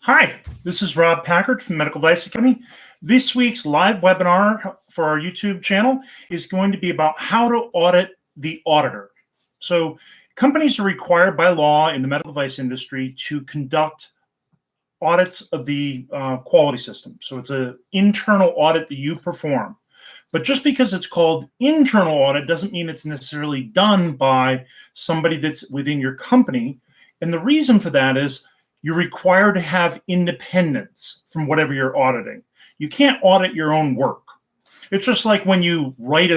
Hi, this is Rob Packard from Medical Device Academy. This week's live webinar for our YouTube channel is going to be about how to audit the auditor. So companies are required by law in the medical device industry to conduct audits of the quality system. So it's an internal audit that you perform. But just because it's called internal audit doesn't mean it's necessarily done by somebody that's within your company. And the reason for that is you're required to have independence from whatever you're auditing. You can't audit your own work. It's just like when you write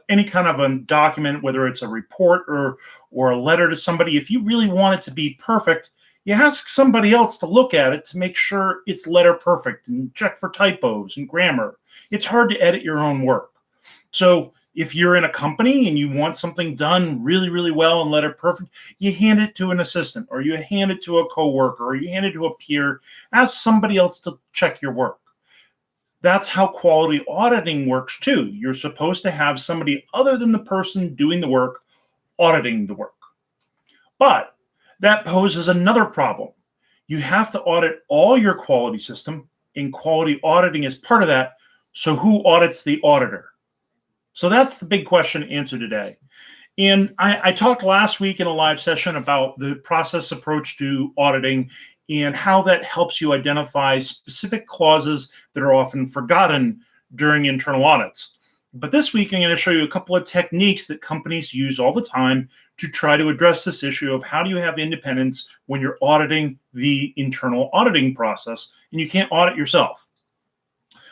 any kind of a document, whether it's a report or a letter to somebody. If you really want it to be perfect, you ask somebody else to look at it to make sure it's letter perfect and check for typos and grammar. It's hard to edit your own work. So if you're in a company and you want something done really, really well and letter perfect, you hand it to an assistant, or you hand it to a coworker, or you hand it to a peer. Ask somebody else to check your work. That's how quality auditing works too. You're supposed to have somebody other than the person doing the work auditing the work. But that poses another problem. You have to audit all your quality system, and quality auditing is part of that. So who audits the auditor? So that's the big question to answer today. And I talked last week in a live session about the process approach to auditing and how that helps you identify specific clauses that are often forgotten during internal audits. But this week, I'm going to show you a couple of techniques that companies use all the time to try to address this issue of how do you have independence when you're auditing the internal auditing process and you can't audit yourself.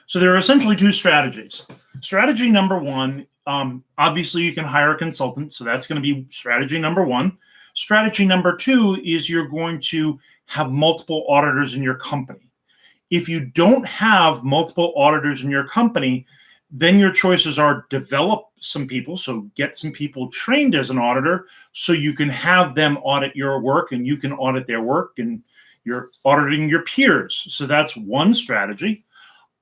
So there are essentially two strategies. Strategy number one, obviously you can hire a consultant, so that's going to be strategy number one. Strategy number two is you're going to have multiple auditors in your company. If you don't have multiple auditors in your company, then your choices are develop some people, so get some people trained as an auditor so you can have them audit your work and you can audit their work and you're auditing your peers. So that's one strategy.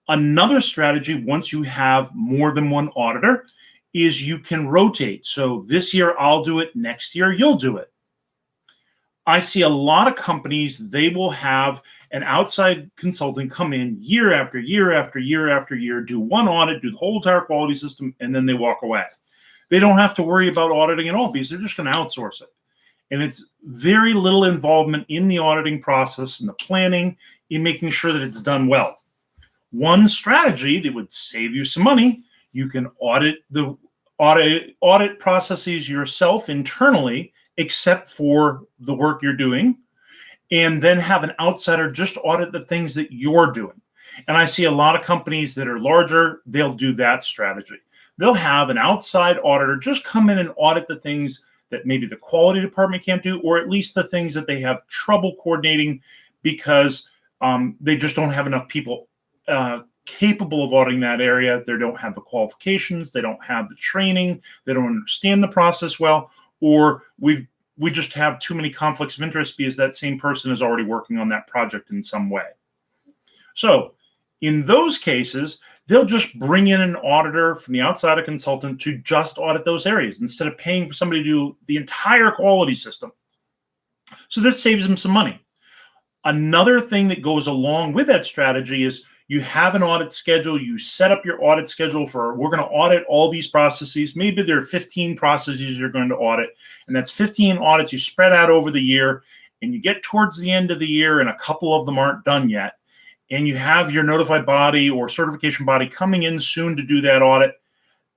Another strategy, once you have more than one auditor, is you can rotate. So this year I'll do it, next year you'll do it. I see a lot of companies, they will have an outside consultant come in year after year after year after year, do one audit, do the whole entire quality system, and then they walk away. They don't have to worry about auditing at all because they're just going to outsource it. And it's very little involvement in the auditing process and the planning in making sure that it's done well. One strategy that would save you some money, you can audit processes yourself internally, except for the work you're doing, and then have an outsider just audit the things that you're doing. And I see a lot of companies that are larger, they'll do that strategy. They'll have an outside auditor just come in and audit the things that maybe the quality department can't do, or at least the things that they have trouble coordinating because they just don't have enough people capable of auditing that area. They don't have the qualifications, they don't have the training, they don't understand the process well, or we just have too many conflicts of interest because that same person is already working on that project in some way. So in those cases, they'll just bring in an auditor from the outside, a consultant, to just audit those areas instead of paying for somebody to do the entire quality system. So this saves them some money. Another thing that goes along with that strategy is you have an audit schedule. You set up your audit schedule for, we're going to audit all these processes. Maybe there are 15 processes you're going to audit, and that's 15 audits you spread out over the year, and you get towards the end of the year and a couple of them aren't done yet, and you have your notified body or certification body coming in soon to do that audit.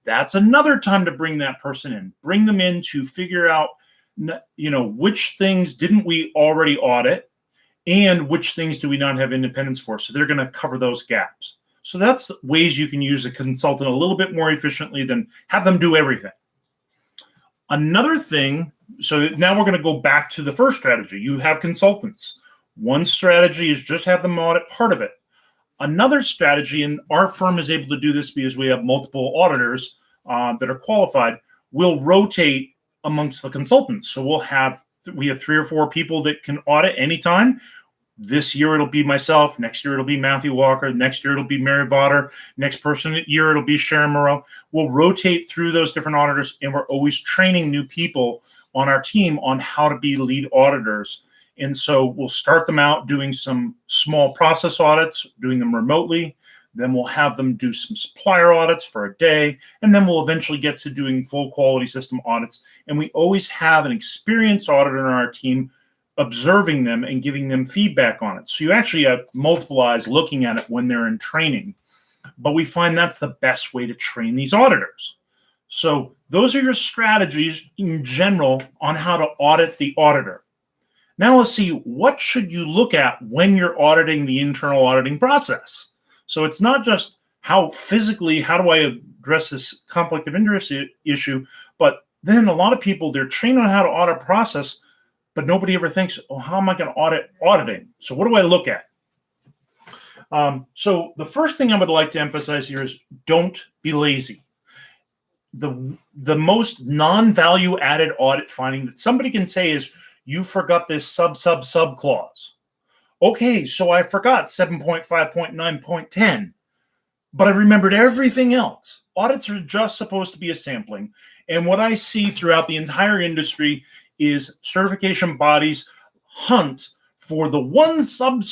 That's another time to bring that person in. Bring them in to figure out, which things didn't we already audit, and which things do we not have independence for? So they're going to cover those gaps. So that's ways you can use a consultant a little bit more efficiently than have them do everything. Another thing, so now we're going to go back to the first strategy. You have consultants. One strategy is just have them audit part of it. Another strategy, and our firm is able to do this because we have multiple auditors that are qualified, we'll rotate amongst the consultants. So we have 3 or 4 people that can audit anytime. This year it'll be myself. Next year it'll be Matthew Walker. Next year it'll be Mary Votter. Next year it'll be Sharon Moreau. We'll rotate through those different auditors, and we're always training new people on our team on how to be lead auditors. And so we'll start them out doing some small process audits, doing them remotely. Then we'll have them do some supplier audits for a day. And then we'll eventually get to doing full quality system audits. And we always have an experienced auditor on our team observing them and giving them feedback on it. So you actually have multiple eyes looking at it when they're in training. But we find that's the best way to train these auditors. So those are your strategies in general on how to audit the auditor. Now let's see, what should you look at when you're auditing the internal auditing process? So it's not just how do I address this conflict of interest issue, but then a lot of people, they're trained on how to audit process, but nobody ever thinks, oh, how am I going to audit auditing? So what do I look at? So the first thing I would like to emphasize here is don't be lazy. The most non-value added audit finding that somebody can say is, you forgot this sub clause. Okay, so I forgot 7.5.9.10, but I remembered everything else. Audits are just supposed to be a sampling. And what I see throughout the entire industry is certification bodies hunt for the one sub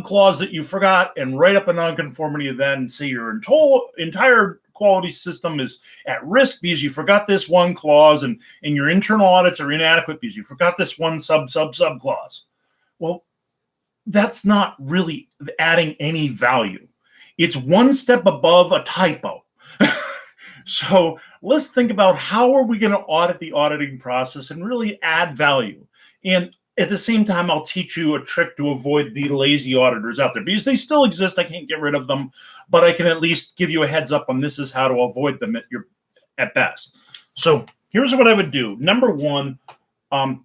clause that you forgot and write up a nonconformity of that and say your entire quality system is at risk because you forgot this one clause, and your internal audits are inadequate because you forgot this one sub clause. Well, that's not really adding any value. It's one step above a typo. So let's think about how are we going to audit the auditing process and really add value. And at the same time, I'll teach you a trick to avoid the lazy auditors out there, because they still exist. I can't get rid of them, but I can at least give you a heads up on this is how to avoid them at best. So here's what I would do. Number one,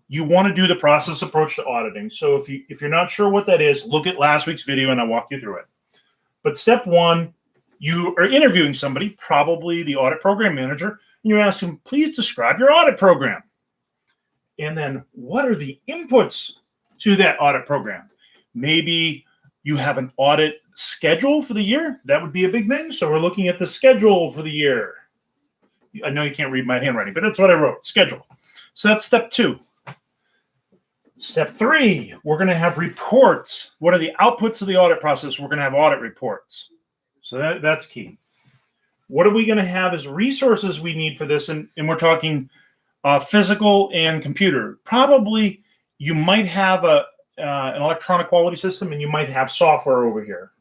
you want to do the process approach to auditing. So if you're not sure what that is, look at last week's video and I'll walk you through it. But step one, you are interviewing somebody, probably the audit program manager, and you ask them, please describe your audit program. And then what are the inputs to that audit program? Maybe you have an audit schedule for the year. That would be a big thing. So we're looking at the schedule for the year. I know you can't read my handwriting, but that's what I wrote, schedule. So that's step two. Step three, we're going to have reports. What are the outputs of the audit process? We're going to have audit reports. So that's key. What are we going to have as resources we need for this? And we're talking physical and computer. Probably you might have an electronic quality system and you might have software over here.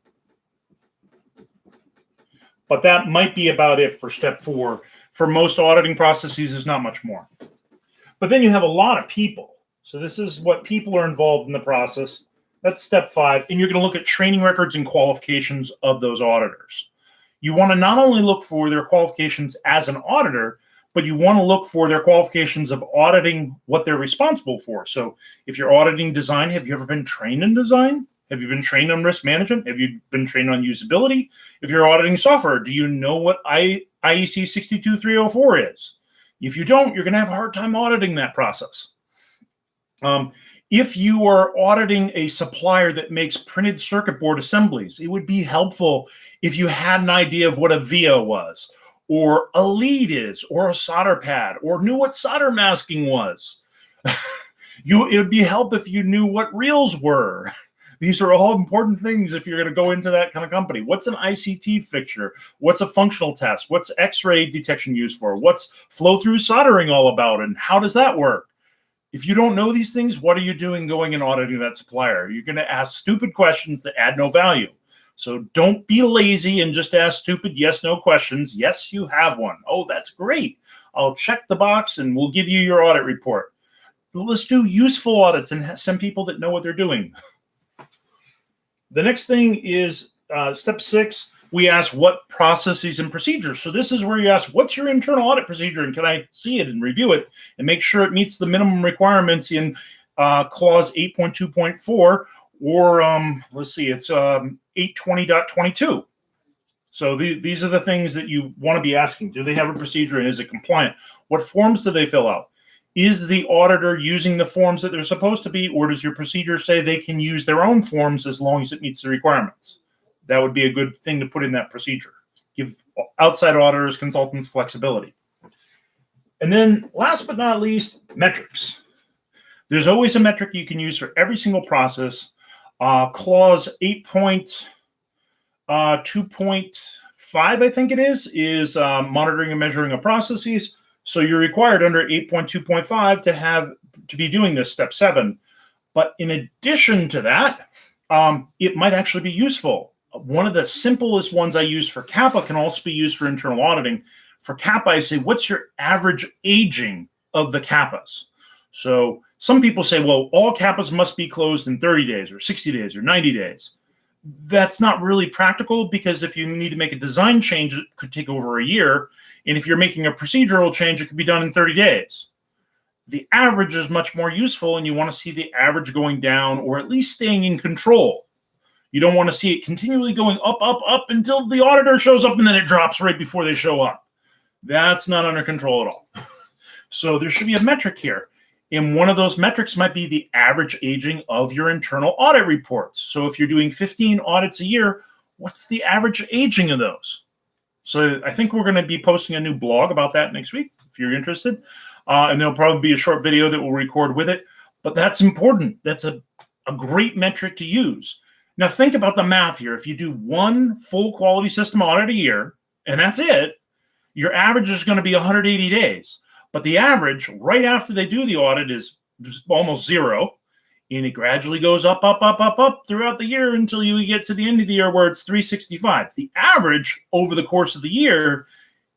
But that might be about it for step four. For most auditing processes, there's not much more. But then you have a lot of people. So this is what people are involved in the process. That's step five. And you're going to look at training records and qualifications of those auditors. You want to not only look for their qualifications as an auditor, but you want to look for their qualifications of auditing what they're responsible for. So if you're auditing design, have you ever been trained in design? Have you been trained on risk management? Have you been trained on usability? If you're auditing software, do you know what IEC 62304 is? If you don't, you're going to have a hard time auditing that process. If you are auditing a supplier that makes printed circuit board assemblies, it would be helpful if you had an idea of what a VIO was, or a lead is, or a solder pad, or knew what solder masking was. It would be help if you knew what reels were. These are all important things if you're going to go into that kind of company. What's an ICT fixture? What's a functional test? What's X-ray detection used for? What's flow-through soldering all about, and how does that work? If you don't know these things, what are you doing going and auditing that supplier? You're going to ask stupid questions that add no value. So don't be lazy and just ask stupid yes/no questions. Yes, you have one. Oh, that's great. I'll check the box and we'll give you your audit report. Let's do useful audits and send people that know what they're doing. The next thing is step 6. We ask what processes and procedures. So this is where you ask, what's your internal audit procedure? And can I see it and review it and make sure it meets the minimum requirements in clause 8.2.4 or let's see, it's 820.22. So these are the things that you want to be asking. Do they have a procedure and is it compliant? What forms do they fill out? Is the auditor using the forms that they're supposed to be, or does your procedure say they can use their own forms as long as it meets the requirements? That would be a good thing to put in that procedure. Give outside auditors, consultants flexibility. And then last but not least, metrics. There's always a metric you can use for every single process. Clause 8.2.5, I think it is monitoring and measuring of processes. So you're required under 8.2.5 to be doing this step 7. But in addition to that, it might actually be useful. One of the simplest ones I use for CAPA can also be used for internal auditing. For CAPA, I say, what's your average aging of the CAPAs? So some people say, well, all CAPAs must be closed in 30 days or 60 days or 90 days. That's not really practical, because if you need to make a design change, it could take over a year. And if you're making a procedural change, it could be done in 30 days. The average is much more useful, and you want to see the average going down or at least staying in control. You don't want to see it continually going up, up, up until the auditor shows up and then it drops right before they show up. That's not under control at all. So there should be a metric here. And one of those metrics might be the average aging of your internal audit reports. So if you're doing 15 audits a year, what's the average aging of those? So I think we're going to be posting a new blog about that next week, if you're interested. And there'll probably be a short video that we'll record with it. But that's important. That's a great metric to use. Now think about the math here. If you do one full quality system audit a year, and that's it, your average is going to be 180 days. But the average right after they do the audit is almost 0. And it gradually goes up, up, up, up, up throughout the year until you get to the end of the year where it's 365. The average over the course of the year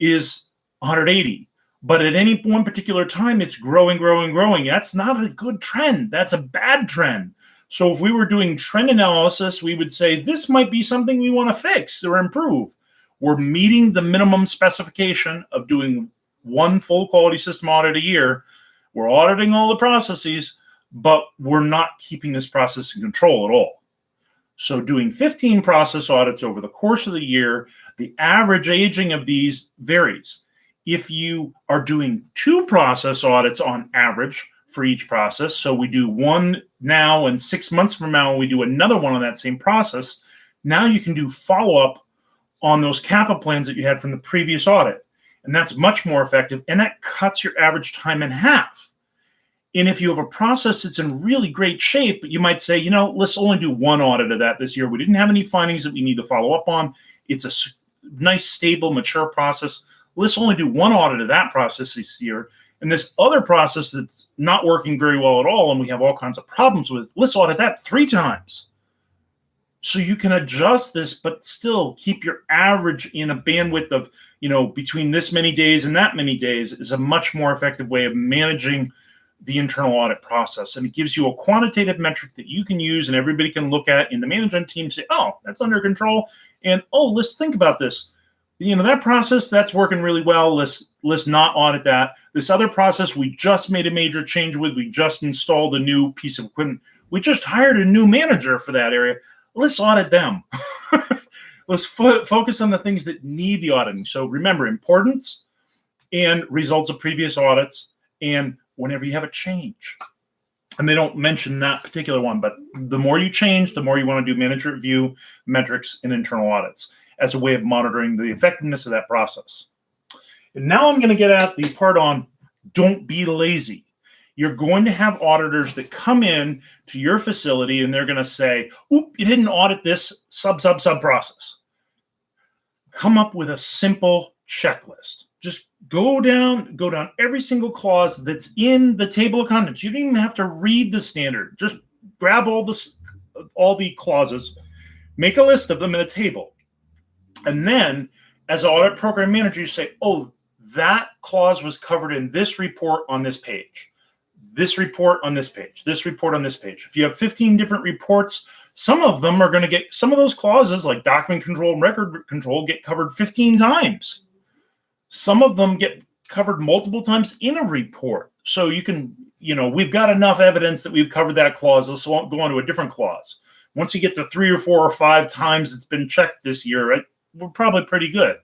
is 180. But at any one particular time, it's growing, growing, growing. That's not a good trend. That's a bad trend. So if we were doing trend analysis, we would say this might be something we want to fix or improve. We're meeting the minimum specification of doing one full quality system audit a year. We're auditing all the processes, but we're not keeping this process in control at all. So doing 15 process audits over the course of the year, the average aging of these varies. If you are doing 2 process audits on average for each process, so we do one now and 6 months from now, we do another one on that same process, now you can do follow-up on those CAPA plans that you had from the previous audit. And that's much more effective, and that cuts your average time in half. And if you have a process that's in really great shape, you might say, let's only do one audit of that this year. We didn't have any findings that we need to follow up on. It's a nice, stable, mature process. Let's only do one audit of that process this year. And this other process that's not working very well at all, and we have all kinds of problems with, let's audit that 3 times. So you can adjust this, but still keep your average in a bandwidth of, between this many days and that many days is a much more effective way of managing the internal audit process. And it gives you a quantitative metric that you can use and everybody can look at in the management team, say, oh, that's under control. And, oh, let's think about this. That process, that's working really well. Let's not audit that. This other process, we just made a major change with. We just installed a new piece of equipment. We just hired a new manager for that area. Let's audit them. Let's focus on the things that need the auditing. So remember, importance and results of previous audits, and whenever you have a change. And they don't mention that particular one, but the more you change, the more you want to do manager review, metrics, and internal audits as a way of monitoring the effectiveness of that process. And now I'm going to get at the part on don't be lazy. You're going to have auditors that come in to your facility and they're going to say, oop, you didn't audit this sub process. Come up with a simple checklist. Just go down every single clause that's in the table of contents. You don't even have to read the standard. Just grab all the clauses, make a list of them in a table. And then as an audit program manager, you say, oh, that clause was covered in this report on this page. This report on this page, this report on this page. If you have 15 different reports, some of them are going to get, some of those clauses like document control and record control get covered 15 times. Some of them get covered multiple times in a report. So you can, we've got enough evidence that we've covered that clause. Let's go on to a different clause. Once you get to 3 or 4 or 5 times it's been checked this year, right, we're probably pretty good.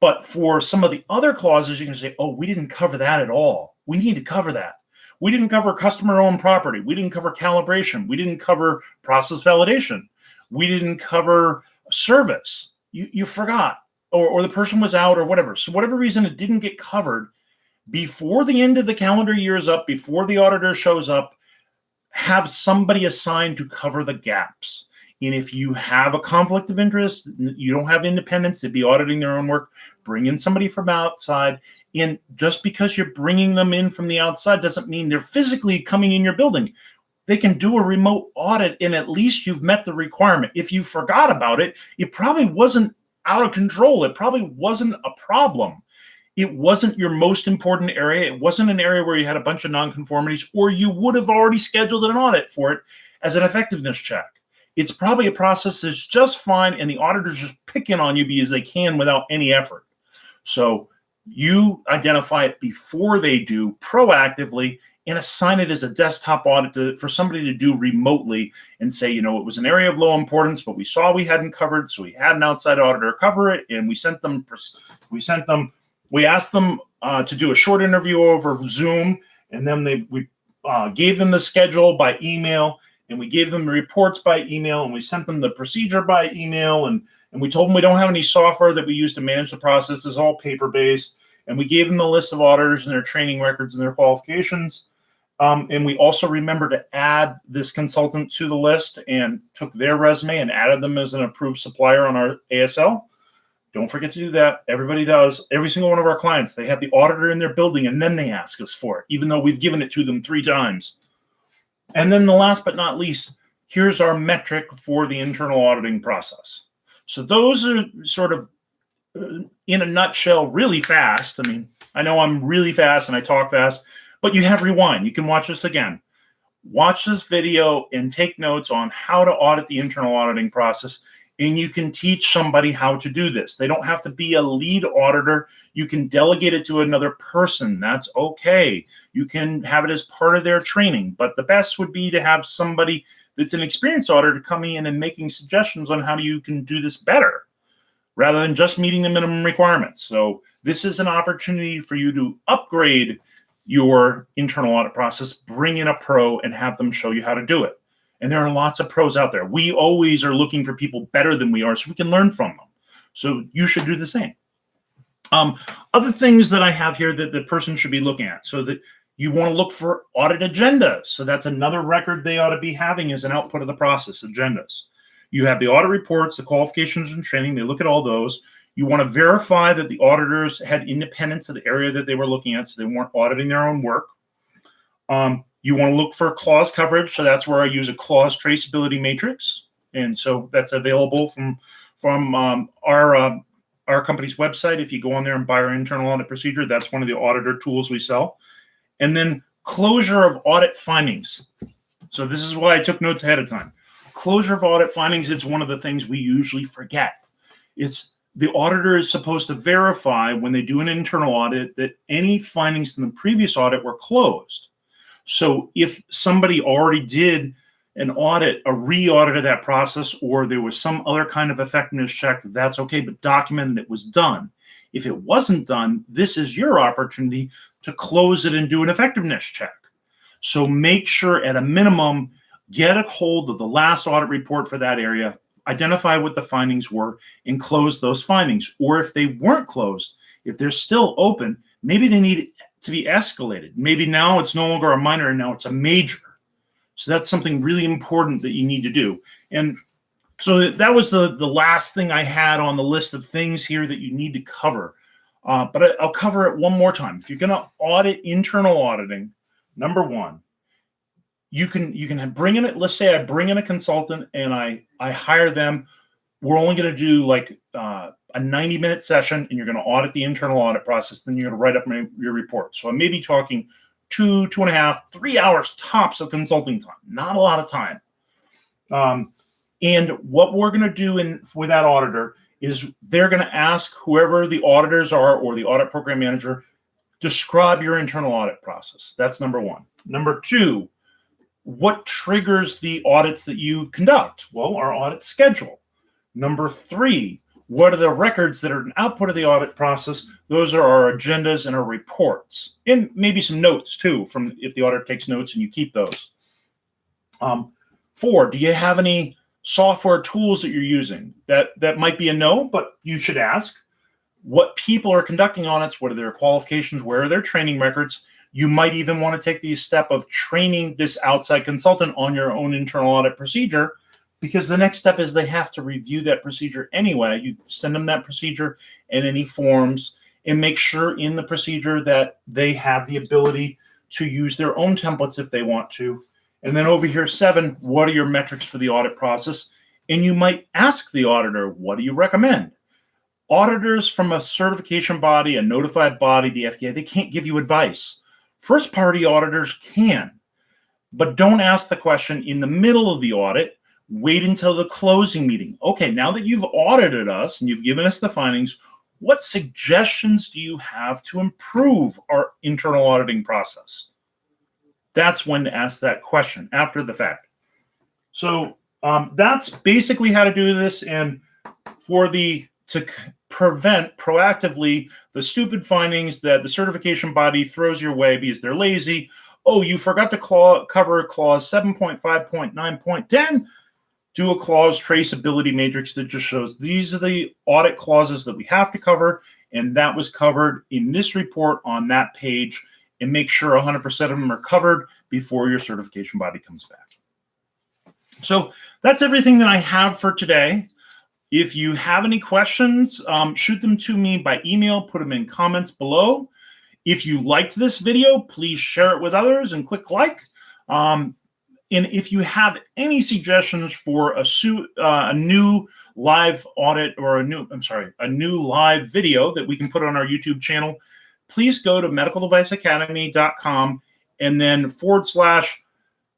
But for some of the other clauses, you can say, oh, we didn't cover that at all. We need to cover that. We didn't cover customer-owned property. We didn't cover calibration. We didn't cover process validation. We didn't cover service. You forgot, or the person was out or whatever. So whatever reason it didn't get covered, Before the end of the calendar year is up, before the auditor shows up, have somebody assigned to cover the gaps. And if you have a conflict of interest, you don't have independence to be auditing their own work, bring in somebody from outside. And just because you're bringing them in from the outside doesn't mean they're physically coming in your building. They can do a remote audit, and at least you've met the requirement. If you forgot about it, it probably wasn't out of control. It probably wasn't a problem. It wasn't your most important area. It wasn't an area where you had a bunch of nonconformities, or you would have already scheduled an audit for it as an effectiveness check. It's probably a process that's just fine, and the auditors just picking on you because they can without any effort. So you identify it before they do proactively and assign it as a desktop audit for somebody to do remotely and say, it was an area of low importance, but we saw we hadn't covered, so we had an outside auditor cover it, and we asked them to do a short interview over Zoom, and then we gave them the schedule by email, and we gave them the reports by email, and we sent them the procedure by email, and we told them we don't have any software that we use to manage the process. It's all paper-based, and we gave them the list of auditors and their training records and their qualifications. And we also remembered to add this consultant to the list and took their resume and added them as an approved supplier on our ASL. Don't forget to do that. Everybody does. Every single one of our clients, they have the auditor in their building, and then they ask us for it, even though we've given it to them 3 times. And then the last but not least, here's our metric for the internal auditing process. So those are sort of, in a nutshell, really fast. I mean, I know I'm really fast and I talk fast, but you have rewind. You can watch this again. Watch this video and take notes on how to audit the internal auditing process. And you can teach somebody how to do this. They don't have to be a lead auditor. You can delegate it to another person. That's okay. You can have it as part of their training. But the best would be to have somebody that's an experienced auditor coming in and making suggestions on how you can do this better, rather than just meeting the minimum requirements. So this is an opportunity for you to upgrade your internal audit process, bring in a pro, and have them show you how to do it. And there are lots of pros out there. We always are looking for people better than we are so we can learn from them. So you should do the same. Other things that I have here that the person should be looking at. So that you want to look for audit agendas. So that's another record they ought to be having as an output of the process, agendas. You have the audit reports, the qualifications and training. They look at all those. You want to verify that the auditors had independence of the area that they were looking at, so they weren't auditing their own work. You want to look for clause coverage, so that's where I use a clause traceability matrix, and so that's available from our company's website. If you go on there and buy our internal audit procedure, that's one of the auditor tools we sell. And then closure of audit findings. So this is why I took notes ahead of time. Closure of audit findings, it's one of the things we usually forget. It's the auditor is supposed to verify when they do an internal audit that any findings in the previous audit were closed. So if somebody already did an audit, a re-audit of that process, or there was some other kind of effectiveness check, that's okay, but document it was done. If it wasn't done, this is your opportunity to close it and do an effectiveness check. So make sure at a minimum, get a hold of the last audit report for that area, identify what the findings were, and close those findings. Or if they weren't closed, if they're still open, maybe they need to be escalated. Maybe now it's no longer a minor and now it's a major. So that's something really important that you need to do. And so that was the last thing I had on the list of things here that you need to cover. But I'll cover it one more time. If you're going to audit internal auditing, number one, you can bring in it. Let's say I bring in a consultant and I hire them. We're only going to do like a 90-minute session, and you're going to audit the internal audit process. Then you're going to write up your report. So I may be talking 2.5, 3 hours tops of consulting time. Not a lot of time. And what we're going to do with that auditor is they're going to ask whoever the auditors are or the audit program manager, describe your internal audit process. That's number one. Number two, what triggers the audits that you conduct? Well, our audit schedule. Number three, what are the records that are an output of the audit process? Those are our agendas and our reports, and maybe some notes too, from if the auditor takes notes and you keep those. Four, do you have any software tools that you're using? That might be a no, but you should ask. what people are conducting audits, what are their qualifications, where are their training records. You might even want to take the step of training this outside consultant on your own internal audit procedure, because the next step is they have to review that procedure anyway. You send them that procedure and any forms, and make sure in the procedure that they have the ability to use their own templates if they want to. And then over here, 7, what are your metrics for the audit process? And you might ask the auditor, what do you recommend? Auditors from a certification body, a notified body, the FDA, they can't give you advice. First-party auditors can, but don't ask the question in the middle of the audit. Wait until the closing meeting. Okay, now that you've audited us and you've given us the findings, what suggestions do you have to improve our internal auditing process? That's when to ask that question after the fact. So that's basically how to do this. And to prevent proactively the stupid findings that the certification body throws your way because they're lazy. Oh, you forgot to cover clause 7.5.9.10. Do a clause traceability matrix that just shows these are the audit clauses that we have to cover, and that was covered in this report on that page, and make sure 100% of them are covered before your certification body comes back. So that's everything that I have for today. If you have any questions, shoot them to me by email, put them in comments below. If you liked this video, please share it with others and click like. And if you have any suggestions for a new live audit or a new live video that we can put on our YouTube channel, please go to medicaldeviceacademy.com and then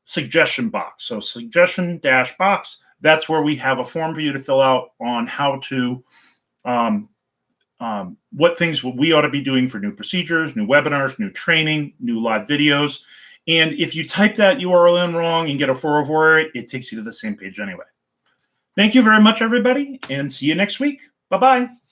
/suggestion box. So suggestion-box, that's where we have a form for you to fill out on how to, what things we ought to be doing for new procedures, new webinars, new training, new live videos. And if you type that URL in wrong and get a 404 error, it takes you to the same page anyway. Thank you very much, everybody, and see you next week. Bye-bye.